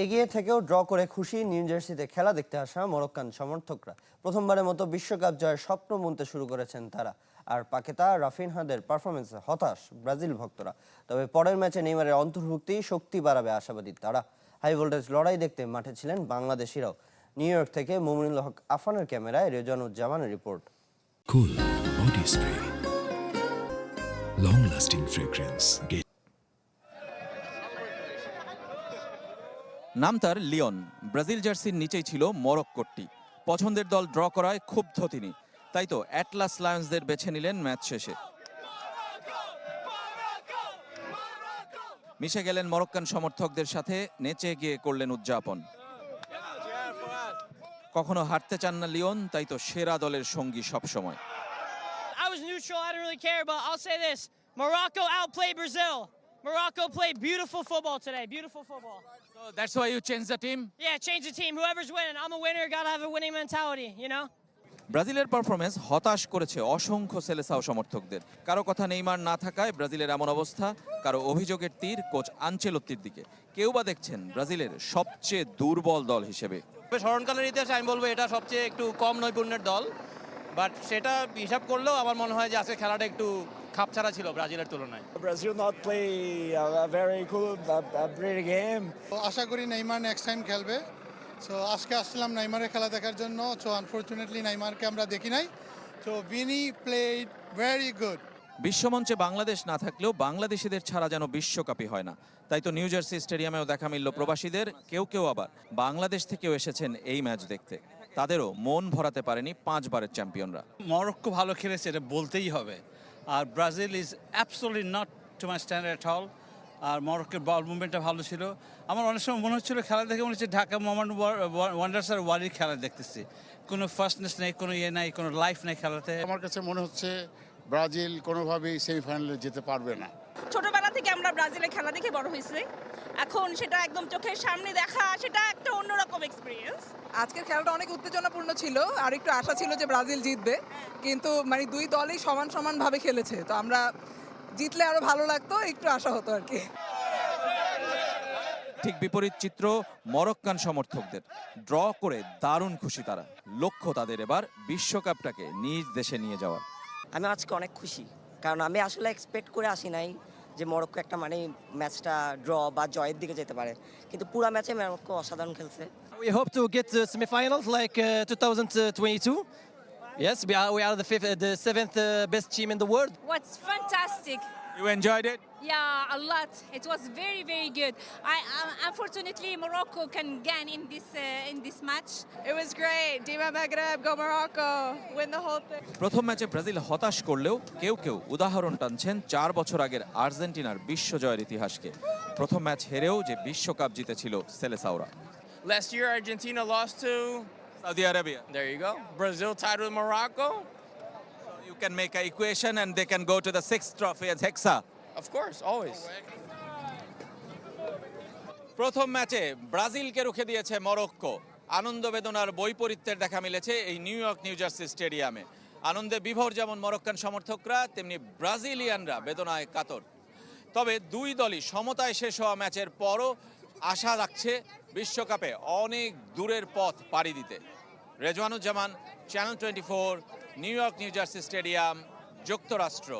এগিয়ে থেকেও ড্র করে খুশি নিউ জার্সিতে খেলা দেখতে আসা মরক্কান সমর্থকরা। প্রথমবারের মতো বিশ্বকাপ জয়ের স্বপ্ন বুনতে শুরু করেছেন তারা। আর পাকেতা রাফিনহাদের পারফরমেন্সে হতাশ ব্রাজিল ভক্তরা। তবে পরের ম্যাচে নেইমারের অন্তর্ভুক্তি শক্তি বাড়াবে আশাবাদী তারা। হাই ভোল্টেজ লড়াই দেখতে মাঠে ছিলেন বাংলাদেশিরাও। নিউ ইয়র্ক থেকে মুমিনুল হক আফানের ক্যামেরায় রেজানুজ্জামানের report. Cool body spray, long lasting fragrance. নাম তার লিওন। ব্রাজিল জার্সির নিচেই ছিল মরক্কোটি। পছন্দের দল ড্র করায় ক্ষুব্ধ তিনি, তাই তো অ্যাটলাস লায়ন্সদের বেছে নিলেন ম্যাচ শেষে। মিশে গেলেন মরক্কান সমর্থকদের সাথে, নেচে গিয়ে করলেন উদযাপন। কখনো হারতে চান না লিওন, তাই তো সেরা দলের সঙ্গী সবসময়। I was neutral, I didn't really care, but I'll say this. Morocco outplayed Brazil. Morocco played beautiful football today, beautiful football. So that's why you changed the team? Yeah, change the team. Whoever's winning, I'm a winner, gotta have a winning mentality, you know? ব্রাজিলের performance হতাশ করেছে অসংখ্য Selecao সমর্থকদের। কারো কথা Neymar না থাকায় ব্রাজিলের এমন অবস্থা, কারো অভিযোগের তীর কোচ আনচেলত্তির দিকে, কেউ বা দেখছেন ব্রাজিলের সবচেয়ে দুর্বল দল হিসেবে। স্মরণকালের ইতিহাসে আমি বলবো এটা সবচেয়ে একটু কম নৈপুণ্যের দল, বাট সেটা হিসাব করলেও আমার মনে হয় যে আজকে খেলাটা একটু খাপছাড়া ছিল ব্রাজিলের তুলনায়। Brazil not play a very good, a great game. আশা করি নেইমার নেক্সট টাইম খেলবে। সো আজকে আসছিলাম নেইমারের খেলা দেখার জন্য। সো আনফরচুনেটলি নেইমারকে আমরা দেখি নাই। So Vini played very good. বিশ্বমঞ্চে বাংলাদেশ না থাকলেও বাংলাদেশিদের ছাড়া যেন বিশ্বকাপই হয় না। তাই তো নিউ জার্সি স্টেডিয়ামেও দেখা মিলল প্রবাসীদের। কেউ কেউ আবার বাংলাদেশ থেকেও এসেছেন এই ম্যাচ দেখতে। তাদেরও মন ভরাতে পারেনি 5 বারের চ্যাম্পিয়নরা। মরক্কো ভালো খেলেছে, এটা বলতেই হবে। আর Brazil is absolutely not to my standard at all. আর মরক্কোর বল মুভমেন্টটা ভালো ছিল। আমার অনেক সময় মনে হচ্ছিল খেলা দেখে মনে হচ্ছে ঢাকা মোহামেডান ওয়ান্ডার্স আর ওয়ারির খেলা দেখতেছি। কোনো ফার্স্টনেস নেই, কোনো ইয়ে নাই, কোনো লাইফ নেই খেলাতে। আমার কাছে মনে হচ্ছে ব্রাজিল কোনোভাবেই সেমিফাইনালে যেতে পারবে না। ছোটবেলা থেকে আমরা ব্রাজিলের খেলা দেখে বড় হয়েছি, এখন সেটা একদম চোখের সামনে দেখা, সেটা একটা অন্যরকম এক্সপিরিয়েন্স। আজকের খেলাটা অনেক উত্তেজনাপূর্ণ ছিল, আর একটু আশা ছিল যে ব্রাজিল জিতবে, কিন্তু মানে দুই দলই সমান সমান ভাবে খেলেছে, তো আমরা জিতলে আরো ভালো লাগতো, একটু আশা হতো আর কি। ঠিক বিপরীত চিত্র মরক্কান সমর্থকদের। ড্র করে দারুণ খুশি তারা। লক্ষ্য তাদের এবার বিশ্বকাপটাকে নিজ দেশে নিয়ে যাওয়ার। আমি আজকে অনেক খুশি, কারণ আমি আসলে এক্সপেক্ট করে আসি নাই যে মরক্কো একটা মানে ম্যাচটা ড্র বা জয়ের দিকে যেতে পারে, কিন্তু পুরো ম্যাচে মরক্কো অসাধারণ খেলছে। We hope to get the semifinals like 2022. Yes, we are the seventh best team in the world. What's fantastic. You enjoyed it? Yeah, a lot. It was very, very good. Unfortunately, Morocco can gain in this match. It was great. Dima Maghreb, go Morocco, win the whole thing. প্রথম ম্যাচে Brazil হতাশ করলেও কেউ কেউ উদাহরণ টানছেন 4 বছর আগের আর্জেন্টিনার বিশ্বজয়ের ইতিহাসকে। প্রথম ম্যাচ হেরেও যে বিশ্বকাপ জিতেছিল সেলেসাওরা। Last year Argentina lost to Saudi Arabia. there you go. Brazil tied with Morocco. You can make an equation and they can go to the 6th trophy as Hexa. Of course, always. প্রথম ম্যাচে ব্রাজিলকে রুখে দিয়েছে Morocco. আনন্দ বেদনার বৈপরীত্যের দেখা মিলেছে এই new York new jersey স্টেডিয়ামে। আনন্দে বিভোর যেমন মরক্কান সমর্থকরা, তেমনি ব্রাজিলিয়ানরা বেদনায় কাতর। তবে দুই দলই সমতায় শেষ হওয়া ম্যাচের পরও আশা রাখছে বিশ্বকাপে অনেক দূরের পথ পাড়ি দিতে। Rezwanuzzaman, channel 24, new York new jersey stadium, যুক্তরাষ্ট্র।